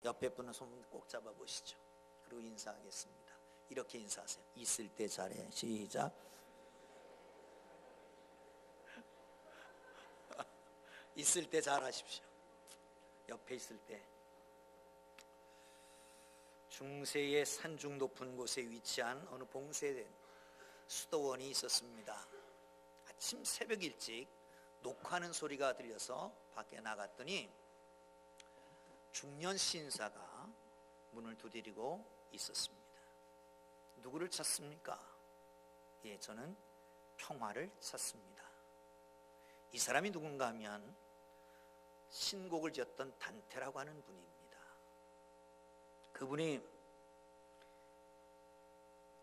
옆에 분은 손 꼭 잡아보시죠. 그리고 인사하겠습니다. 이렇게 인사하세요. 있을 때 잘해. 시작. 있을 때 잘하십시오. 옆에 있을 때. 중세의 산중 높은 곳에 위치한 어느 봉쇄된 수도원이 있었습니다. 아침 새벽 일찍 녹화하는 소리가 들려서 밖에 나갔더니 중년 신사가 문을 두드리고 있었습니다. 누구를 찾습니까? 예, 저는 평화를 찾습니다. 이 사람이 누군가 하면 신곡을 지었던 단테라고 하는 분입니다. 그분이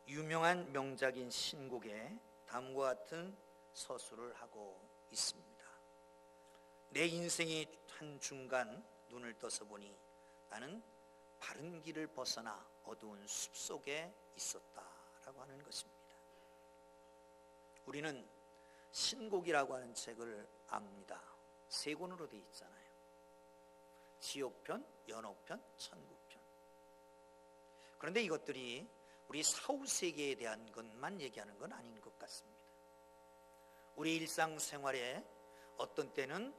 유명한 명작인 신곡에 다음과 같은 서술을 하고 있습니다. 내 인생의 한 중간 눈을 떠서 보니 나는 바른 길을 벗어나 어두운 숲속에 있었다라고 하는 것입니다. 우리는 신곡이라고 하는 책을 압니다. 세 권으로 되어 있잖아요. 지옥편, 연옥편, 천국편. 그런데 이것들이 우리 사후세계에 대한 것만 얘기하는 건 아닌 것 같습니다. 우리 일상생활에 어떤 때는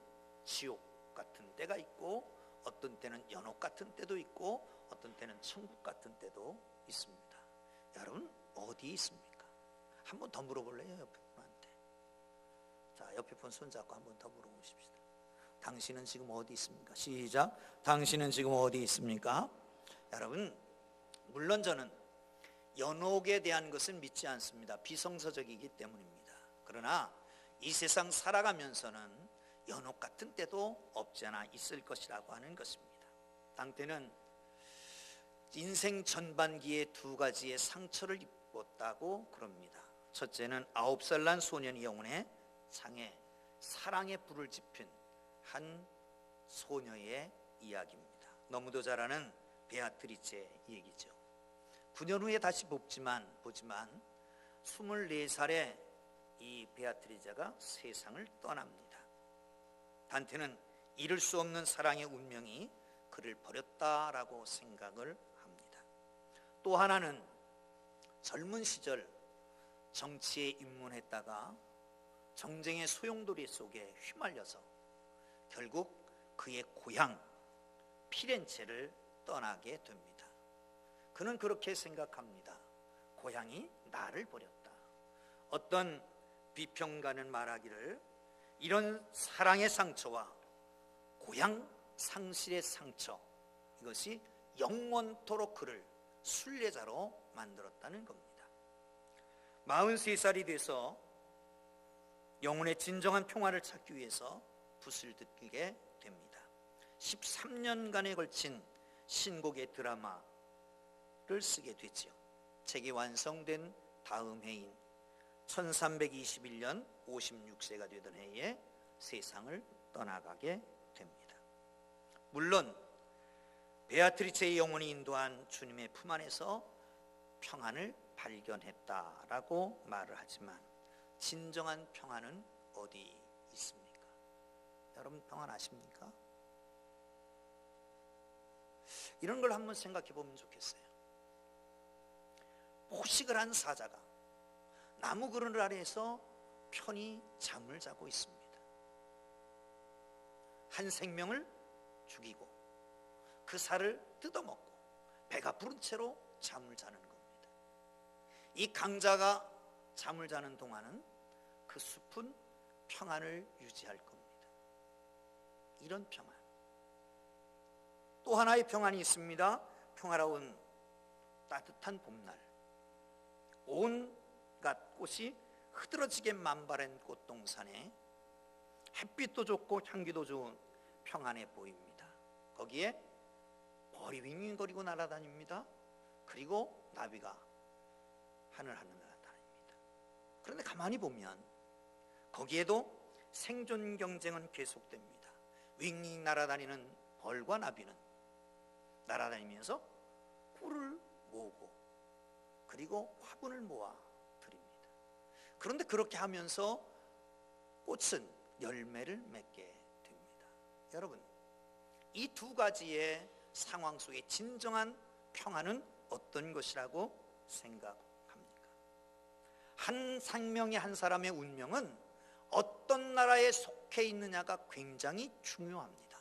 지옥 같은 때가 있고, 어떤 때는 연옥 같은 때도 있고, 어떤 때는 천국 같은 때도 있습니다. 여러분 어디 있습니까? 한 번 더 물어볼래요? 옆에 분한테. 자, 옆에 분 손잡고 한 번 더 물어보십시다. 당신은 지금 어디 있습니까? 시작. 당신은 지금 어디 있습니까? 여러분, 물론 저는 연옥에 대한 것은 믿지 않습니다. 비성서적이기 때문입니다. 그러나 이 세상 살아가면서는 연옥 같은 때도 없지 않아 있을 것이라고 하는 것입니다. 당대는 인생 전반기에 두 가지의 상처를 입었다고 그럽니다. 첫째는 9살 난 소년이 영혼의 창에 사랑의 불을 지핀 한 소녀의 이야기입니다. 너무도 잘 아는 베아트리체 얘기죠. 9년 후에 다시 보지만 24살에 이 베아트리체가 세상을 떠납니다. 단테는 이룰 수 없는 사랑의 운명이 그를 버렸다라고 생각을 합니다. 또 하나는 젊은 시절 정치에 입문했다가 정쟁의 소용돌이 속에 휘말려서 결국 그의 고향 피렌체를 떠나게 됩니다. 그는 그렇게 생각합니다. 고향이 나를 버렸다. 어떤 비평가는 말하기를 이런 사랑의 상처와 고향 상실의 상처, 이것이 영원토록 그를 순례자로 만들었다는 겁니다. 43살이 돼서 영혼의 진정한 평화를 찾기 위해서 붓을 들게 됩니다. 13년간에 걸친 신곡의 드라마를 쓰게 되지요. 책이 완성된 다음 해인 1321년 56세가 되던 해에 세상을 떠나가게 됩니다. 물론 베아트리체의 영혼이 인도한 주님의 품 안에서 평안을 발견했다라고 말을 하지만 진정한 평안은 어디 있습니까? 여러분 평안하십니까? 이런 걸 한번 생각해 보면 좋겠어요. 포식을 한 사자가 나무 그늘 아래에서 편히 잠을 자고 있습니다. 한 생명을 죽이고 그 살을 뜯어먹고 배가 부른 채로 잠을 자는 겁니다. 이 강자가 잠을 자는 동안은 그 숲은 평안을 유지할 겁니다. 이런 평안. 또 하나의 평안이 있습니다. 평화로운 따뜻한 봄날, 온갖 꽃이 흐드러지게 만발한 꽃동산에 햇빛도 좋고 향기도 좋은 평안해 보입니다. 거기에 벌이 윙윙거리고 날아다닙니다. 그리고 나비가 하늘하늘 날아다닙니다. 그런데 가만히 보면 거기에도 생존 경쟁은 계속됩니다. 윙윙 날아다니는 벌과 나비는 날아다니면서 꿀을 모으고 그리고 화분을 모아 드립니다. 그런데 그렇게 하면서 꽃은 열매를 맺게 됩니다. 여러분, 이 두 가지의 상황 속의 진정한 평화는 어떤 것이라고 생각합니까? 한 생명의 한 사람의 운명은 어떤 나라에 속해 있느냐가 굉장히 중요합니다.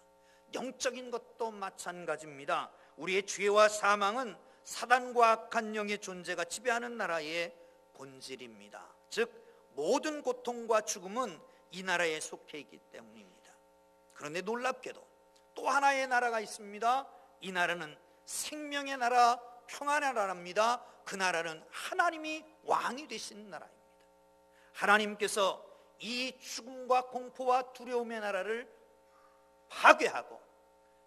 영적인 것도 마찬가지입니다. 우리의 죄와 사망은 사단과 악한 영의 존재가 지배하는 나라의 본질입니다. 즉 모든 고통과 죽음은 이 나라에 속해 있기 때문입니다. 그런데 놀랍게도 또 하나의 나라가 있습니다. 이 나라는 생명의 나라, 평안의 나라입니다. 그 나라는 하나님이 왕이 되신 나라입니다. 하나님께서 이 죽음과 공포와 두려움의 나라를 파괴하고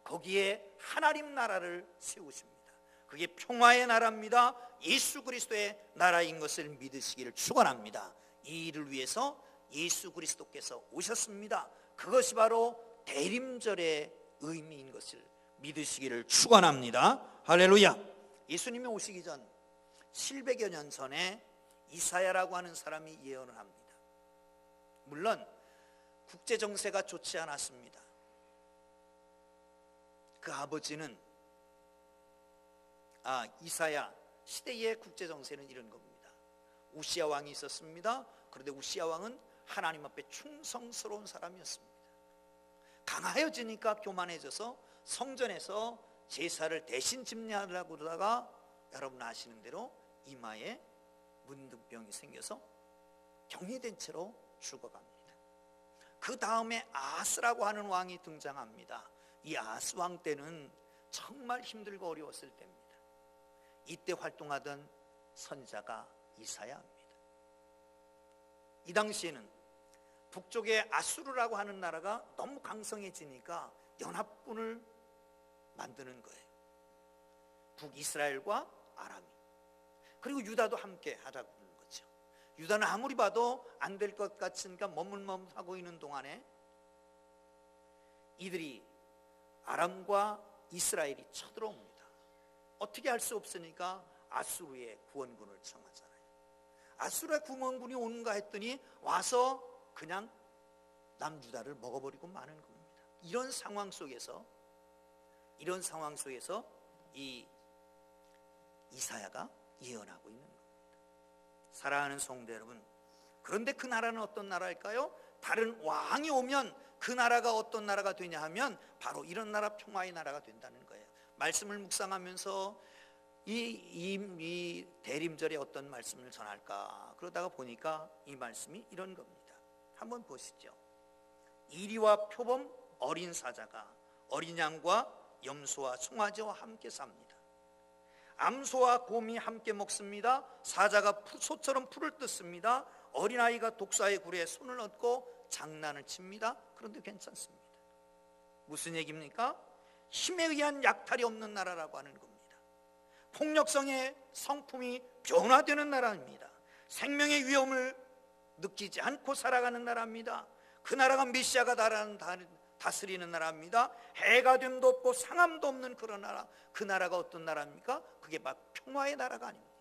거기에 하나님 나라를 세우십니다. 그게 평화의 나라입니다. 예수 그리스도의 나라인 것을 믿으시기를 축원합니다. 이 일을 위해서 예수 그리스도께서 오셨습니다. 그것이 바로 대림절의 의미인 것을 믿으시기를 축원합니다. 할렐루야. 예수님이 오시기 전 700여 년 전에 이사야라고 하는 사람이 예언을 합니다. 물론 국제 정세가 좋지 않았습니다. 그 아버지는 이사야 시대의 국제 정세는 이런 겁니다. 우시야 왕이 있었습니다. 그런데 우시야 왕은 하나님 앞에 충성스러운 사람이었습니다. 강하여지니까 교만해져서 성전에서 제사를 대신 집례하려고 그러다가 여러분 아시는 대로 이마에 문둥병이 생겨서 경이된 채로 죽어갑니다. 그 다음에 아스라고 하는 왕이 등장합니다. 이 아스 왕 때는 정말 힘들고 어려웠을 때입니다. 이때 활동하던 선지자가 이사야입니다. 이 당시에는 북쪽의 아수르라고 하는 나라가 너무 강성해지니까 연합군을 만드는 거예요. 북이스라엘과 아람이, 그리고 유다도 함께 하자고 하는 거죠. 유다는 아무리 봐도 안 될 것 같으니까 머물머물하고 있는 동안에 이들이 아람과 이스라엘이 쳐들어옵니다. 어떻게 할 수 없으니까 아수르의 구원군을 청하잖아요. 아수르의 구원군이 오는가 했더니 와서 그냥 남유다를 먹어버리고 마는 겁니다. 이런 상황 속에서 이 이사야가 예언하고 있는 겁니다. 사랑하는 성도 여러분, 그런데 그 나라는 어떤 나라일까요? 다른 왕이 오면 그 나라가 어떤 나라가 되냐 하면 바로 이런 나라, 평화의 나라가 된다는 거예요. 말씀을 묵상하면서 이 대림절에 어떤 말씀을 전할까 그러다가 보니까 이 말씀이 이런 겁니다. 한번 보시죠. 이리와 표범 어린 사자가 어린 양과 염소와 송아지와 함께 삽니다. 암소와 곰이 함께 먹습니다. 사자가 소처럼 풀을 뜯습니다. 어린아이가 독사의 굴에 손을 얹고 장난을 칩니다. 그런데 괜찮습니다. 무슨 얘기입니까? 힘에 의한 약탈이 없는 나라라고 하는 겁니다. 폭력성의 성품이 변화되는 나라입니다. 생명의 위험을 느끼지 않고 살아가는 나라입니다. 그 나라가 메시아가 다스리는 나라입니다. 해가 됨도 없고 상함도 없는 그런 나라. 그 나라가 어떤 나라입니까? 그게 바로 평화의 나라가 아닙니까?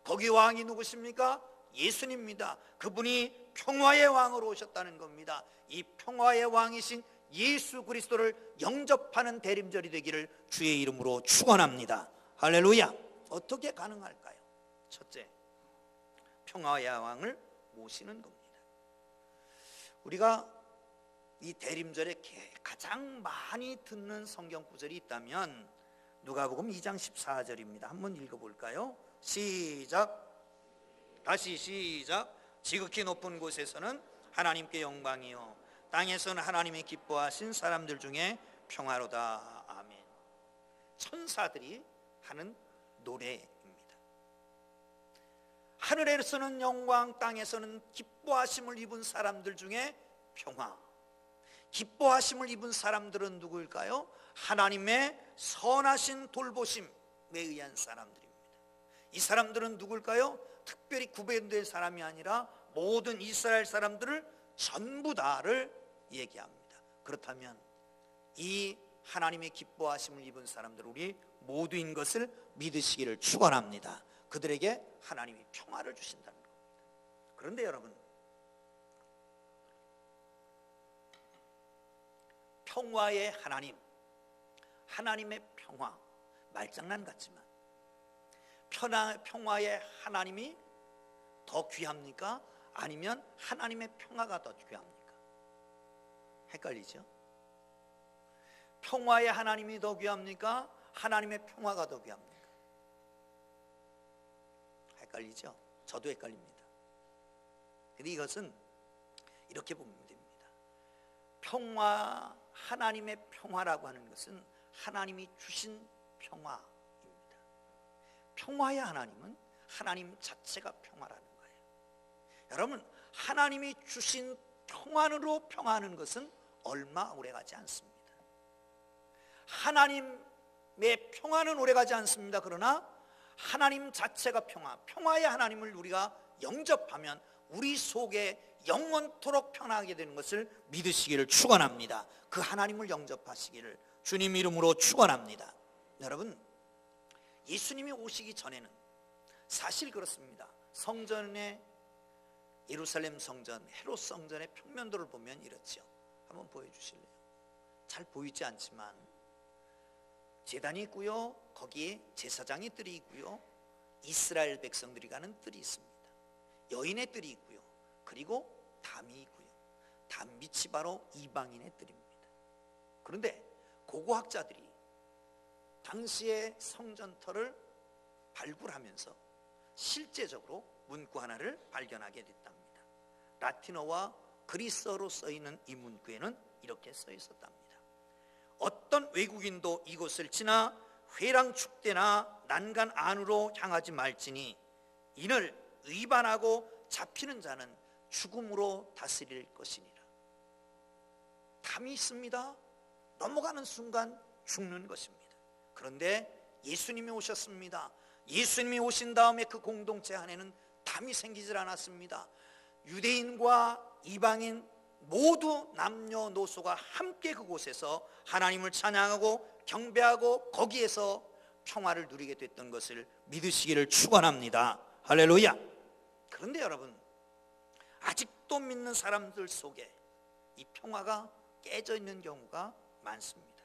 거기 왕이 누구십니까? 예수님입니다. 그분이 평화의 왕으로 오셨다는 겁니다. 이 평화의 왕이신 예수 그리스도를 영접하는 대림절이 되기를 주의 이름으로 축원합니다. 할렐루야. 어떻게 가능할까요? 첫째, 평화의 왕을 모시는 겁니다. 우리가 이 대림절에 가장 많이 듣는 성경 구절이 있다면 누가복음 2장 14절입니다. 한번 읽어볼까요? 시작. 다시 시작. 지극히 높은 곳에서는 하나님께 영광이요 땅에서는 하나님이 기뻐하신 사람들 중에 평화로다. 아멘. 천사들이 하는 노래입니다. 하늘에서는 영광, 땅에서는 기뻐하심을 입은 사람들 중에 평화. 기뻐하심을 입은 사람들은 누구일까요? 하나님의 선하신 돌보심에 의한 사람들입니다. 이 사람들은 누구일까요? 특별히 구별된 사람이 아니라 모든 이스라엘 사람들을 전부 다를 얘기합니다. 그렇다면 이 하나님의 기뻐하심을 입은 사람들 우리 모두인 것을 믿으시기를 축원합니다. 그들에게 하나님이 평화를 주신다는 겁니다. 그런데 여러분, 평화의 하나님의 평화, 말장난 같지만 평화의 하나님이 더 귀합니까? 아니면 하나님의 평화가 더 귀합니까? 헷갈리죠? 평화의 하나님이 더 귀합니까? 하나님의 평화가 더 귀합니까? 헷갈리죠? 저도 헷갈립니다. 근데 이것은 이렇게 보면 됩니다. 하나님의 평화라고 하는 것은 하나님이 주신 평화입니다. 평화의 하나님은 하나님 자체가 평화라는 거예요. 여러분, 하나님이 주신 평안으로 평화하는 것은 얼마 오래가지 않습니다. 하나님의 평화는 오래가지 않습니다. 그러나 하나님 자체가 평화의 하나님을 우리가 영접하면 우리 속에 영원토록 평안하게 되는 것을 믿으시기를 축원합니다. 그 하나님을 영접하시기를 주님 이름으로 축원합니다. 여러분, 예수님이 오시기 전에는 사실 그렇습니다. 성전의 예루살렘 성전, 헤롯 성전의 평면도를 보면 이렇죠. 한번 보여주실래요? 잘 보이지 않지만 제단이 있고요, 거기에 제사장의 뜰이 있고요, 이스라엘 백성들이 가는 뜰이 있습니다. 여인의 뜰이 있고요, 그리고 담이 있고요. 담빛이 바로 이방인의 뜰입니다. 그런데 고고학자들이 당시의 성전터를 발굴하면서 실제적으로 문구 하나를 발견하게 됐답니다. 라틴어와 그리스어로 써있는 이 문구에는 이렇게 써 있었답니다. 어떤 외국인도 이곳을 지나 회랑 축대나 난간 안으로 향하지 말지니 이를 위반하고 잡히는 자는 죽음으로 다스릴 것이니라. 담이 있습니다. 넘어가는 순간 죽는 것입니다. 그런데 예수님이 오셨습니다. 예수님이 오신 다음에 그 공동체 안에는 담이 생기질 않았습니다. 유대인과 이방인 모두 남녀노소가 함께 그곳에서 하나님을 찬양하고 경배하고 거기에서 평화를 누리게 됐던 것을 믿으시기를 축원합니다. 할렐루야. 그런데 여러분, 아직도 믿는 사람들 속에 이 평화가 깨져 있는 경우가 많습니다.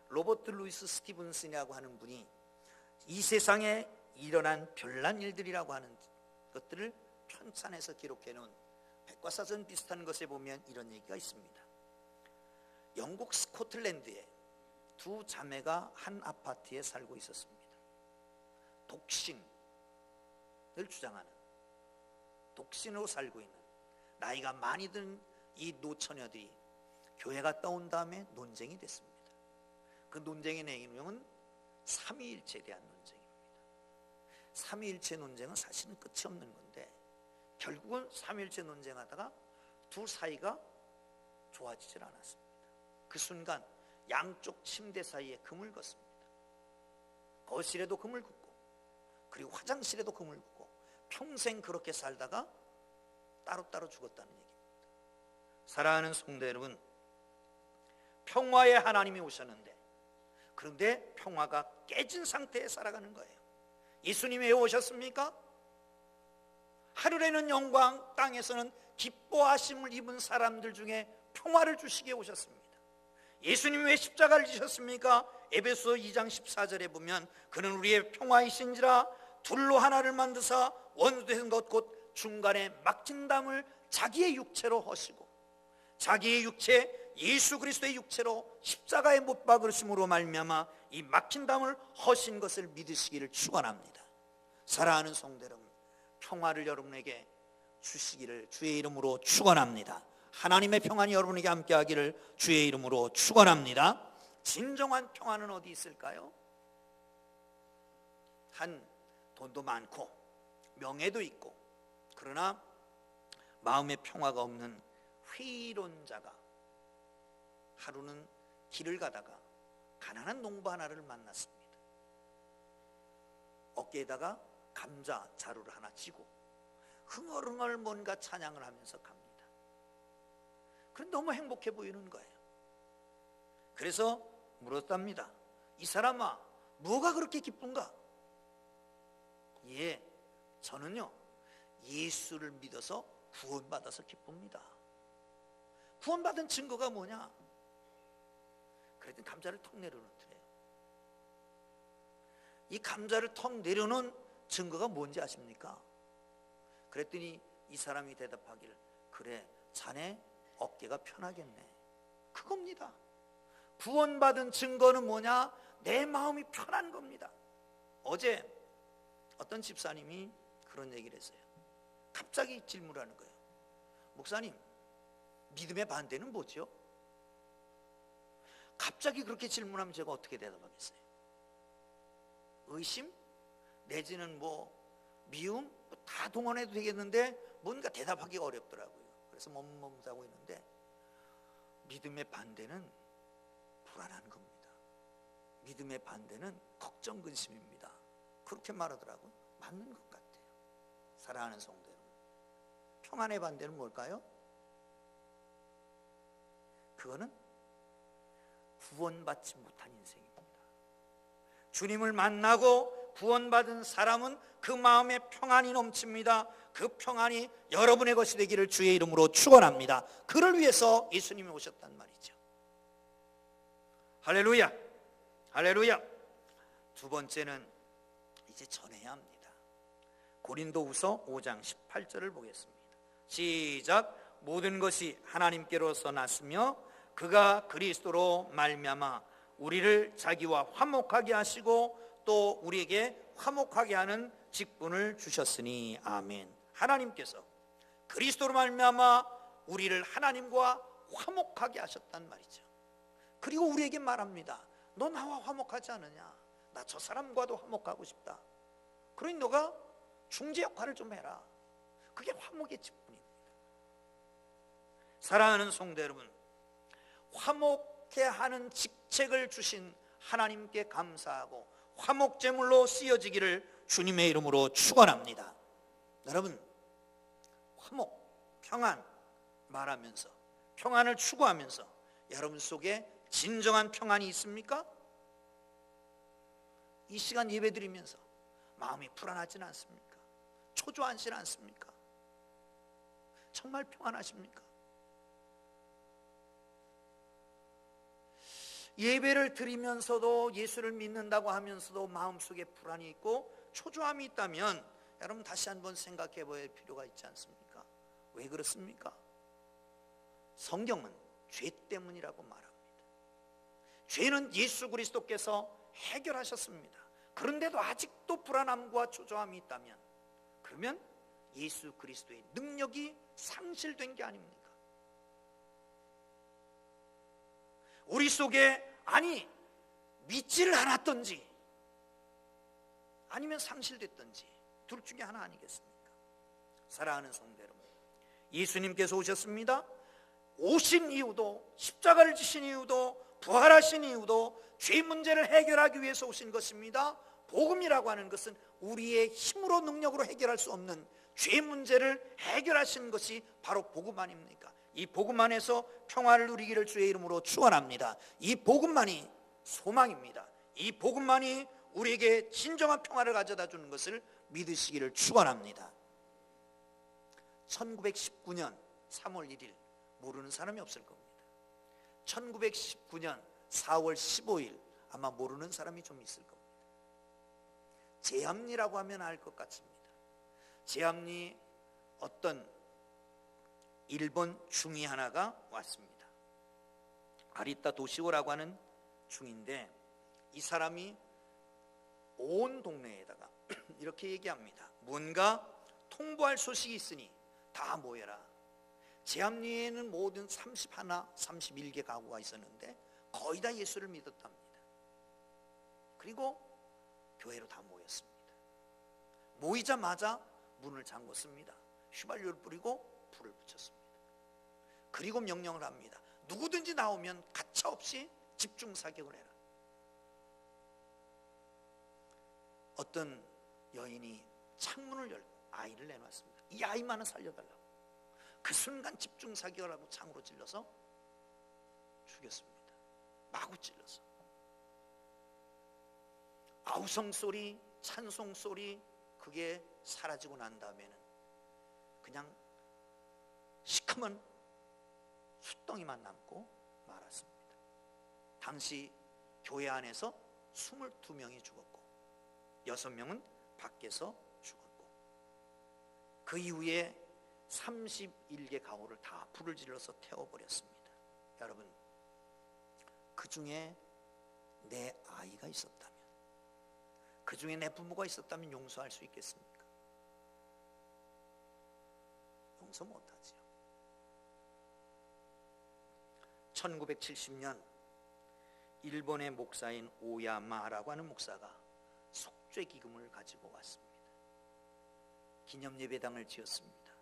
로버트 루이스 스티븐슨이라고 하는 분이 이 세상에 일어난 별난 일들이라고 하는 것들을 편찬해서 기록해 놓은 백과사전 비슷한 것에 보면 이런 얘기가 있습니다. 영국 스코틀랜드에 두 자매가 한 아파트에 살고 있었습니다. 독신을 주장하는, 독신으로 살고 있는 나이가 많이 든 이 노처녀들이 교회 갔다 온 다음에 논쟁이 됐습니다. 그 논쟁의 내용은 삼위일체에 대한 논쟁입니다. 삼위일체 논쟁은 사실은 끝이 없는 건데 결국은 삼위일체 논쟁하다가 두 사이가 좋아지질 않았습니다. 그 순간 양쪽 침대 사이에 금을 긋습니다. 거실에도 금을 긋고 그리고 화장실에도 금을 긋고 평생 그렇게 살다가 따로따로 죽었다는 얘기입니다. 사랑하는 성도 여러분, 평화의 하나님이 오셨는데 그런데 평화가 깨진 상태에 살아가는 거예요. 예수님이 왜 오셨습니까? 하늘에는 영광, 땅에서는 기뻐하심을 입은 사람들 중에 평화를 주시기에 오셨습니다. 예수님이 왜 십자가를 지셨습니까? 에베소 2장 14절에 보면 그는 우리의 평화이신지라 둘로 하나를 만드사 원수된 것 곧 중간에 막힌 담을 자기의 육체로 허시고 자기의 육체 예수 그리스도의 육체로 십자가에 못 박으심으로 말미암아 이 막힌 담을 허신 것을 믿으시기를 축원합니다. 사랑하는 성도 여러분, 평화를 여러분에게 주시기를 주의 이름으로 축원합니다. 하나님의 평안이 여러분에게 함께하기를 주의 이름으로 축원합니다. 진정한 평안은 어디 있을까요? 한 돈도 많고 명예도 있고 그러나 마음의 평화가 없는 회의론자가 하루는 길을 가다가 가난한 농부 하나를 만났습니다. 어깨에다가 감자 자루를 하나 쥐고 흥얼흥얼 뭔가 찬양을 하면서 갑니다. 그런데 너무 행복해 보이는 거예요. 그래서 물었답니다. 이 사람아, 뭐가 그렇게 기쁜가? 예, 저는요 예수를 믿어서 구원받아서 기쁩니다. 구원받은 증거가 뭐냐? 그랬더니 감자를 턱 내려놓더래요. 이 감자를 턱 내려놓은 증거가 뭔지 아십니까? 그랬더니 이 사람이 대답하기를, 그래, 자네 어깨가 편하겠네. 그겁니다. 구원받은 증거는 뭐냐? 내 마음이 편한 겁니다. 어제 어떤 집사님이 그런 얘기를 했어요. 갑자기 질문하는 거예요. 목사님, 믿음의 반대는 뭐죠? 갑자기 그렇게 질문하면 제가 어떻게 대답하겠어요? 의심? 내지는 미움? 다 동원해도 되겠는데 뭔가 대답하기가 어렵더라고요. 그래서 머뭇머뭇하고 있는데, 믿음의 반대는 불안한 겁니다. 믿음의 반대는 걱정, 근심입니다. 그렇게 말하더라고요. 맞는 것 같아요. 사랑하는 성도 여러분, 평안의 반대는 뭘까요? 그거는 구원받지 못한 인생입니다. 주님을 만나고 구원받은 사람은 그 마음에 평안이 넘칩니다. 그 평안이 여러분의 것이 되기를 주의 이름으로 축원합니다. 그를 위해서 예수님이 오셨단 말이죠. 할렐루야, 할렐루야. 두 번째는 이제 전해야 합니다. 고린도후서 5장 18절을 보겠습니다. 시작. 모든 것이 하나님께로서 났으며 그가 그리스도로 말미암아 우리를 자기와 화목하게 하시고 또 우리에게 화목하게 하는 직분을 주셨으니 아멘. 하나님께서 그리스도로 말미암아 우리를 하나님과 화목하게 하셨단 말이죠. 그리고 우리에게 말합니다. 너 나와 화목하지 않느냐? 나 저 사람과도 화목하고 싶다. 그러니 너가 중재 역할을 좀 해라. 그게 화목의 직분입니다. 사랑하는 성도 여러분, 화목케 하는 직책을 주신 하나님께 감사하고 화목제물로 쓰여지기를 주님의 이름으로 축원합니다. 여러분, 화목, 평안 말하면서, 평안을 추구하면서 여러분 속에 진정한 평안이 있습니까? 이 시간 예배드리면서 마음이 불안하지는 않습니까? 초조하지는 않습니까? 정말 평안하십니까? 예배를 드리면서도, 예수를 믿는다고 하면서도 마음속에 불안이 있고 초조함이 있다면 여러분 다시 한번 생각해 볼 필요가 있지 않습니까? 왜 그렇습니까? 성경은 죄 때문이라고 말합니다. 죄는 예수 그리스도께서 해결하셨습니다. 그런데도 아직도 불안함과 초조함이 있다면, 그러면 예수 그리스도의 능력이 상실된 게 아닙니까? 우리 속에 믿지를 않았던지 아니면 상실됐던지 둘 중에 하나 아니겠습니까? 사랑하는 성도 여러분, 예수님께서 오셨습니다. 오신 이유도, 십자가를 지신 이유도, 부활하신 이유도 죄 문제를 해결하기 위해서 오신 것입니다. 복음이라고 하는 것은 우리의 힘으로 능력으로 해결할 수 없는 죄 문제를 해결하신 것이 바로 복음 아닙니까? 이 복음 안에서 평화를 누리기를 주의 이름으로 축원합니다. 이 복음만이 소망입니다. 이 복음만이 우리에게 진정한 평화를 가져다 주는 것을 믿으시기를 축원합니다. 1919년 3월 1일 모르는 사람이 없을 겁니다. 1919년 4월 15일 아마 모르는 사람이 좀 있을 겁니다. 제암리라고 하면 알 것 같습니다. 제암리 어떤 일본 중이 하나가 왔습니다. 아리타 도시오라고 하는 중인데, 이 사람이 온 동네에다가 이렇게 얘기합니다. 뭔가 통보할 소식이 있으니 다 모여라. 제암리에는 모든 31, 31개 가구가 있었는데 거의 다 예수를 믿었답니다. 그리고 교회로 다 모였습니다. 모이자마자 문을 잠궜습니다. 휘발유를 뿌리고 불을 붙였습니다. 그리고 명령을 합니다. 누구든지 나오면 가차없이 집중 사격을 해라. 어떤 여인이 창문을 열고 아이를 내놨습니다. 이 아이만은 살려달라고. 그 순간 집중 사격을 하고 창으로 찔러서 죽였습니다. 마구 찔러서. 아우성 소리, 찬송 소리, 그게 사라지고 난 다음에는 그냥 시커먼 숫덩이만 남고 말았습니다. 당시 교회 안에서 22명이 죽었고 6명은 밖에서 죽었고, 그 이후에 31개 가옥을 다 불을 질러서 태워버렸습니다. 여러분, 그 중에 내 아이가 있었다면, 그 중에 내 부모가 있었다면 용서할 수 있겠습니까? 용서 못하지요. 1970년 일본의 목사인 오야마라고 하는 목사가 속죄 기금을 가지고 왔습니다. 기념 예배당을 지었습니다.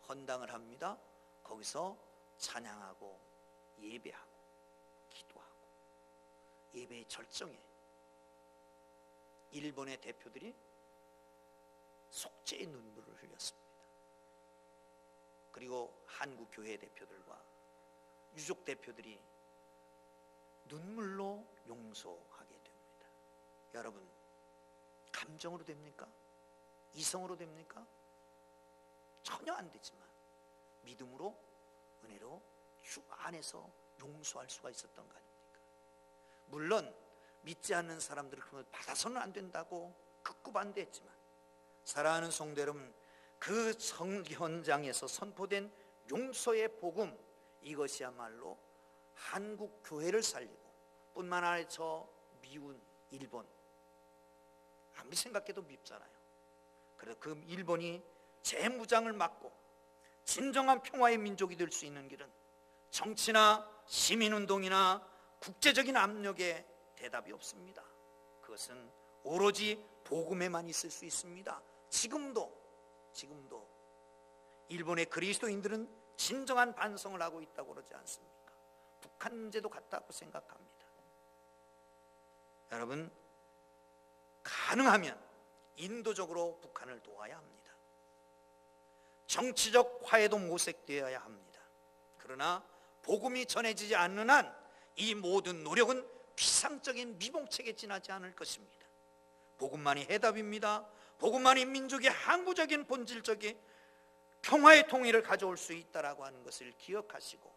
헌당을 합니다. 거기서 찬양하고 예배하고 기도하고, 예배의 절정에 일본의 대표들이 속죄의 눈물을 흘렸습니다. 그리고 한국 교회 대표들과 유족 대표들이 눈물로 용서하게 됩니다. 여러분, 감정으로 됩니까? 이성으로 됩니까? 전혀 안 되지만 믿음으로, 은혜로 주 안에서 용서할 수가 있었던 거 아닙니까? 물론 믿지 않는 사람들은 그걸 받아서는 안 된다고 극구 반대했지만, 사랑하는 성도 여러분, 그 현장에서 선포된 용서의 복음, 이것이야말로 한국 교회를 살리고, 뿐만 아니라 저 미운 일본, 아무리 생각해도 밉잖아요. 그래서 그 일본이 재무장을 막고 진정한 평화의 민족이 될 수 있는 길은 정치나 시민운동이나 국제적인 압력에 대답이 없습니다. 그것은 오로지 복음에만 있을 수 있습니다. 지금도 일본의 그리스도인들은 진정한 반성을 하고 있다고 그러지 않습니까? 북한 문제도 같다고 생각합니다. 여러분, 가능하면 인도적으로 북한을 도와야 합니다. 정치적 화해도 모색되어야 합니다. 그러나 복음이 전해지지 않는 한 이 모든 노력은 피상적인 미봉책에 지나지 않을 것입니다. 복음만이 해답입니다. 복음만이 민족의 항구적인 본질적인 평화의 통일을 가져올 수 있다라고 하는 것을 기억하시고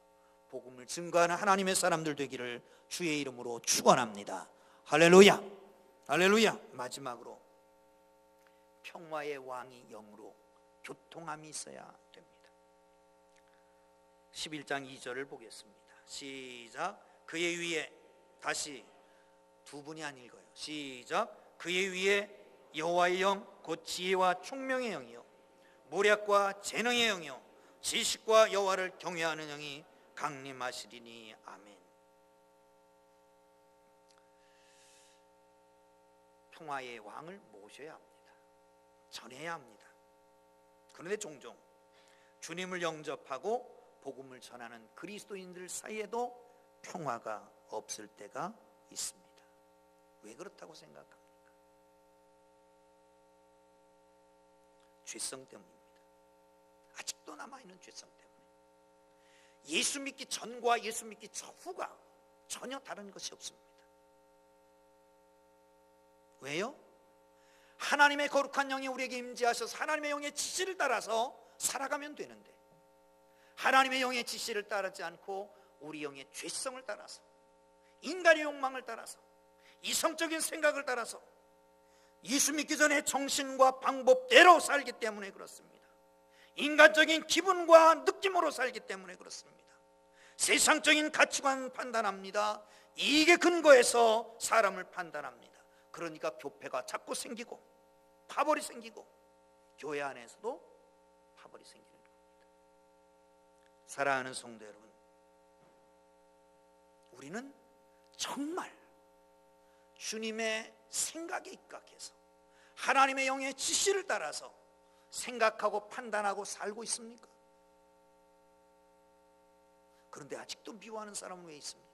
복음을 증거하는 하나님의 사람들 되기를 주의 이름으로 축원합니다. 할렐루야, 할렐루야. 마지막으로 평화의 왕이 영으로 교통함이 있어야 됩니다. 11장 2절을 보겠습니다. 시작. 그의 위에, 다시 두 분이 안 읽어요. 시작. 그의 위에 여호와의 영, 곧 지혜와 총명의 영이요 모략과 재능의 영이요 지식과 여호와를 경외하는 영이 강림하시리니. 아멘. 평화의 왕을 모셔야 합니다. 전해야 합니다. 그런데 종종 주님을 영접하고 복음을 전하는 그리스도인들 사이에도 평화가 없을 때가 있습니다. 왜 그렇다고 생각합니까? 죄성 때문입니다. 아직도 남아있는 죄성 때문에. 예수 믿기 전과 예수 믿기 후가 전혀 다른 것이 없습니다. 왜요? 하나님의 거룩한 영이 우리에게 임재하셔서 하나님의 영의 지시를 따라서 살아가면 되는데, 하나님의 영의 지시를 따르지 않고 우리 영의 죄성을 따라서, 인간의 욕망을 따라서, 이성적인 생각을 따라서 예수 믿기 전에 정신과 방법대로 살기 때문에 그렇습니다. 인간적인 기분과 느낌으로 살기 때문에 그렇습니다. 세상적인 가치관 판단합니다. 이익의 근거에서 사람을 판단합니다. 그러니까 교패가 자꾸 생기고 파벌이 생기고 교회 안에서도 파벌이 생기는 겁니다. 사랑하는 성도 여러분, 우리는 정말 주님의 생각에 입각해서 하나님의 영의 지시를 따라서 생각하고 판단하고 살고 있습니까? 그런데 아직도 미워하는 사람은 왜 있습니까?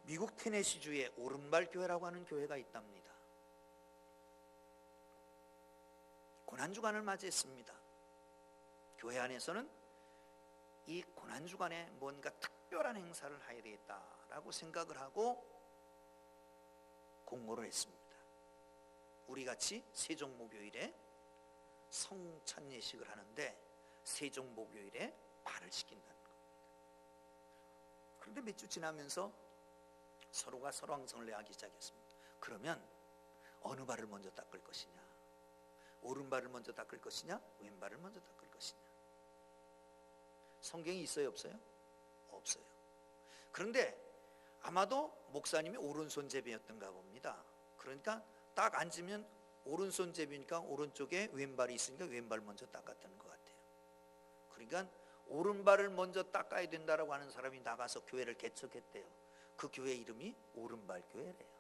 미국 테네시주에 오른발 교회라고 하는 교회가 있답니다. 고난주간을 맞이했습니다. 교회 안에서는 이 고난주간에 뭔가 특별한 행사를 해야 되겠다라고 생각을 하고 공모를 했습니다. 우리같이 세종목요일에 성찬예식을 하는데 세종목요일에 발을 시킨다는 겁니다. 그런데 몇 주 지나면서 서로가 서로항성을 내하기 시작했습니다. 그러면 어느 발을 먼저 닦을 것이냐, 오른발을 먼저 닦을 것이냐, 왼발을 먼저 닦을 것이냐. 성경이 있어요, 없어요? 없어요. 그런데 아마도 목사님이 오른손 제비였던가 봅니다. 그러니까 딱 앉으면 오른손 제비니까 오른쪽에 왼발이 있으니까 왼발 먼저 닦았다는 것 같아요. 그러니까 오른발을 먼저 닦아야 된다라고 하는 사람이 나가서 교회를 개척했대요. 그 교회 이름이 오른발 교회래요.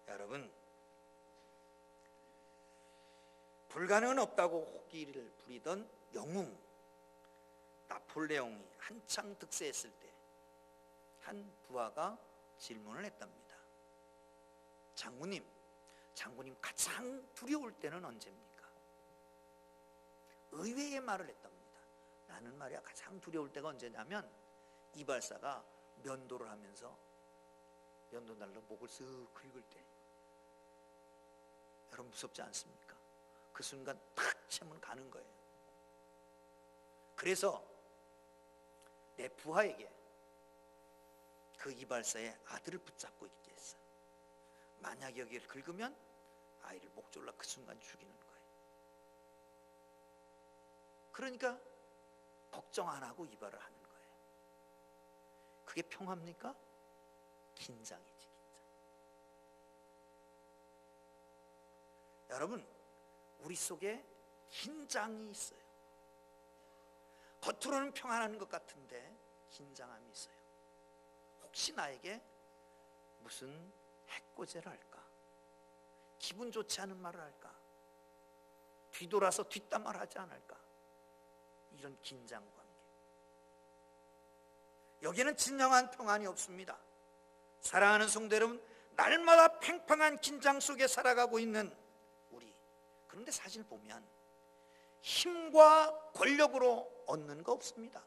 여러분, 불가능은 없다고 호기를 부리던 영웅 나폴레옹이 한창 득세했을 때 한 부하가 질문을 했답니다. 장군님 가장 두려울 때는 언제입니까? 의외의 말을 했답니다. 나는 말이야 가장 두려울 때가 언제냐면 이발사가 면도를 하면서 면도날로 목을 쓱 긁을 때. 여러분 무섭지 않습니까? 그 순간 탁 채면 가는 거예요. 그래서 내 부하에게 그 이발사의 아들을 붙잡고 있게 했어. 만약 여기를 긁으면 아이를 목 졸라 그 순간 죽이는 거예요. 그러니까 걱정 안 하고 이발을 하는 거예요. 그게 평화입니까? 긴장이지, 긴장. 여러분, 우리 속에 긴장이 있어요. 겉으로는 평안한 것 같은데 긴장함이 있어요. 혹시 나에게 무슨 해코지를 할까? 기분 좋지 않은 말을 할까? 뒤돌아서 뒷담화를 하지 않을까? 이런 긴장 관계. 여기는 진정한 평안이 없습니다. 사랑하는 성도 여러분, 날마다 팽팽한 긴장 속에 살아가고 있는 우리. 그런데 사실 보면 힘과 권력으로 얻는 거 없습니다.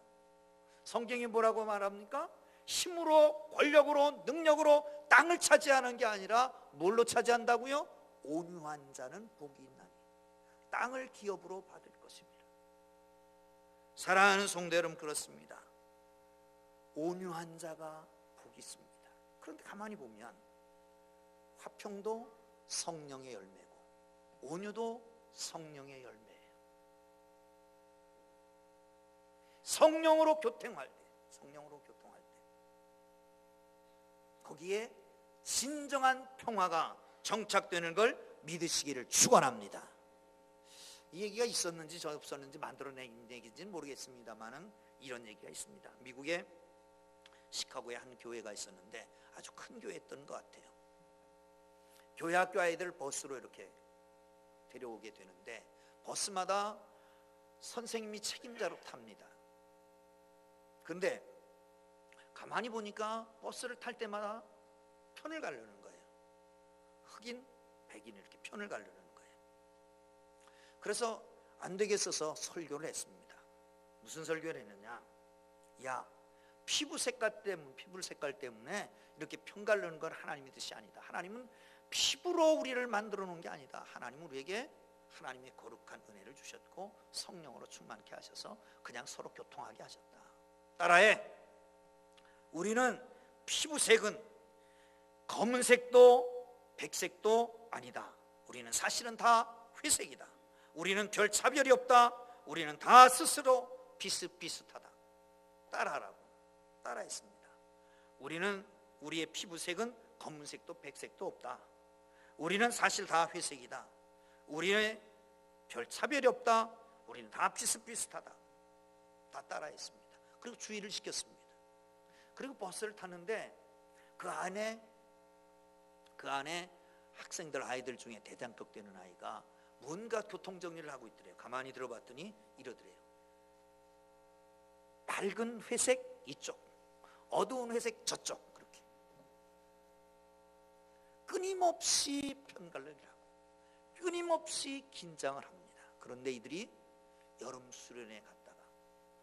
성경이 뭐라고 말합니까? 힘으로, 권력으로, 능력으로 땅을 차지하는 게 아니라 뭘로 차지한다고요? 온유한 자는 복이 있나니 땅을 기업으로 받을 것입니다. 사랑하는 성도 여러분, 그렇습니다. 온유한 자가 복이 있습니다. 그런데 가만히 보면 화평도 성령의 열매고 온유도 성령의 열매예요. 성령으로 교통할 때, 거기에 진정한 평화가 정착되는 걸 믿으시기를 축원합니다. 이 얘기가 있었는지 없었는지 만들어낸 얘기인지는 모르겠습니다만은 이런 얘기가 있습니다. 미국의 시카고에 한 교회가 있었는데 아주 큰 교회였던 것 같아요. 교회 학교 아이들 버스로 이렇게 데려오게 되는데 버스마다 선생님이 책임자로 탑니다. 그런데 가만히 보니까 버스를 탈 때마다 편을 가르는 거예요. 흑인, 백인 이렇게 편을 가르는 거예요. 그래서 안 되겠어서 설교를 했습니다. 무슨 설교를 했느냐? 야, 피부 색깔 때문에 이렇게 편 가르는 건 하나님의 뜻이 아니다. 하나님은 피부로 우리를 만들어 놓은 게 아니다. 하나님은 우리에게 하나님의 거룩한 은혜를 주셨고 성령으로 충만케 하셔서 그냥 서로 교통하게 하셨다. 따라해. 우리는 피부색은 검은색도 백색도 아니다. 우리는 사실은 다 회색이다. 우리는 별 차별이 없다. 우리는 다 스스로 비슷비슷하다. 따라하라고. 따라했습니다. 우리의 피부색은 검은색도 백색도 없다. 우리는 사실 다 회색이다. 우리의 별 차별이 없다. 우리는 다 비슷비슷하다. 다 따라했습니다. 그리고 주의를 시켰습니다. 그리고 버스를 탔는데 그 안에 학생들, 아이들 중에 대장격 되는 아이가 뭔가 교통정리를 하고 있더래요. 가만히 들어봤더니 이러더래요. 밝은 회색 이쪽, 어두운 회색 저쪽. 그렇게 끊임없이 편갈르기를 하고 끊임없이 긴장을 합니다. 그런데 이들이 여름 수련회 갔다가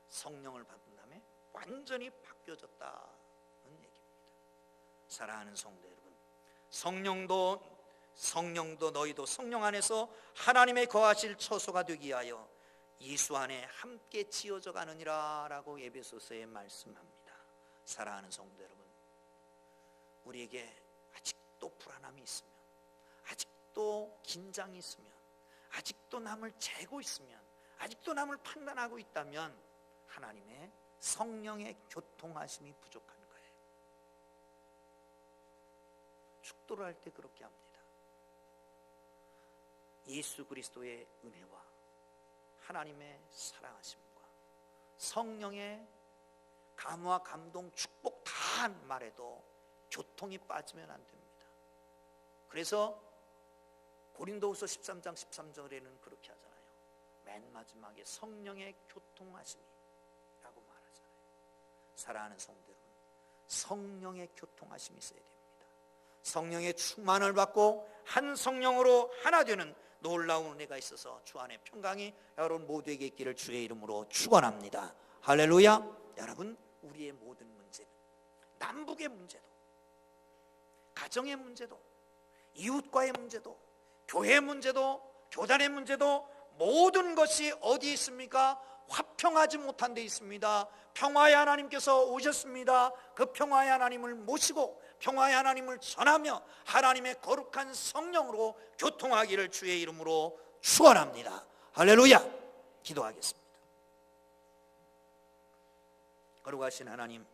성령을 받은 다음에 완전히 바뀌어졌다는 얘기입니다. 사랑하는 성도 여러분, 성령도 너희도 성령 안에서 하나님의 거하실 처소가 되기 위하여 예수 안에 함께 지어져 가느니라 라고 에베소서에 말씀합니다. 사랑하는 성도 여러분, 우리에게 아직도 불안함이 있으면, 아직도 긴장이 있으면, 아직도 남을 재고 있으면, 아직도 남을 판단하고 있다면 하나님의 성령의 교통하심이 부족한 거예요. 축도를 할 때 그렇게 합니다. 예수 그리스도의 은혜와 하나님의 사랑하심과 성령의 감화, 감동, 축복 다 한 말에도 교통이 빠지면 안 됩니다. 그래서 고린도후서 13장 13절에는 그렇게 하잖아요. 맨 마지막에 성령의 교통하심이라고 말하잖아요. 사랑하는 성도 여러분, 성령의 교통하심이 있어야 됩니다. 성령의 충만을 받고 한 성령으로 하나 되는 놀라운 은혜가 있어서 주 안에 평강이 여러분 모두에게 있기를 주의 이름으로 축원합니다. 할렐루야. 여러분, 우리의 모든 문제는, 남북의 문제도, 가정의 문제도, 이웃과의 문제도, 교회 문제도, 교단의 문제도, 모든 것이 어디 있습니까? 화평하지 못한 데 있습니다. 평화의 하나님께서 오셨습니다. 그 평화의 하나님을 모시고 평화의 하나님을 전하며 하나님의 거룩한 성령으로 교통하기를 주의 이름으로 축원합니다. 할렐루야. 기도하겠습니다. 거룩하신 하나님,